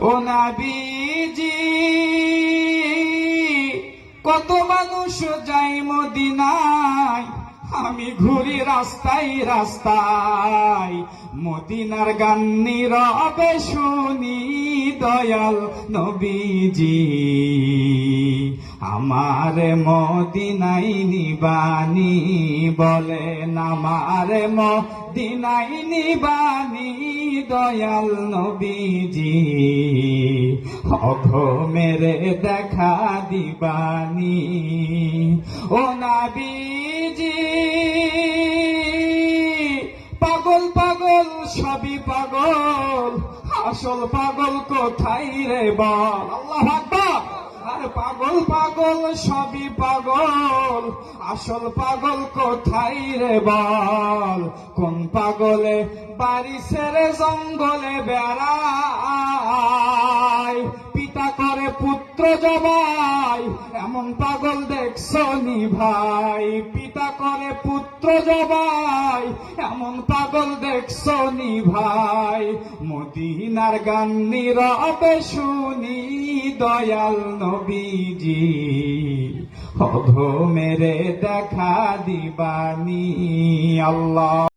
ও নবীজি কত মানুষ যায় মদিনায়, আমি ঘুরি রাস্তায় রাস্তায়, মদিনার গান নীরবে শুনি দয়াল নবীজি। আমার মদিনাই নিবানি বলেন, আমার মদিনাই নিবানি দয়াল নবীজি। অঘো মেরে দেখা দিবানি ও নবীজি। পাগল পাগল সবই পাগল, আসল পাগল কোথায় রে বল? আল্লাহু আকবার। আর পাগল পাগল সবই পাগল, আসল পাগল কোথায় রে বল? কোন পাগলে বাড়ি ছেড়ে জঙ্গলে বেড়ায়, পিতা করে পুত্র জবাই, এমন পাগল দেখছো নি ভাই? পিতা করে পুত্র জবাই, এমন পাগল দেখছো নি ভাই? মদিনার গান নীরবে শুনি দয়াল নবীজি। অঘো মেরে দেখা দিবানি আল্লাহ।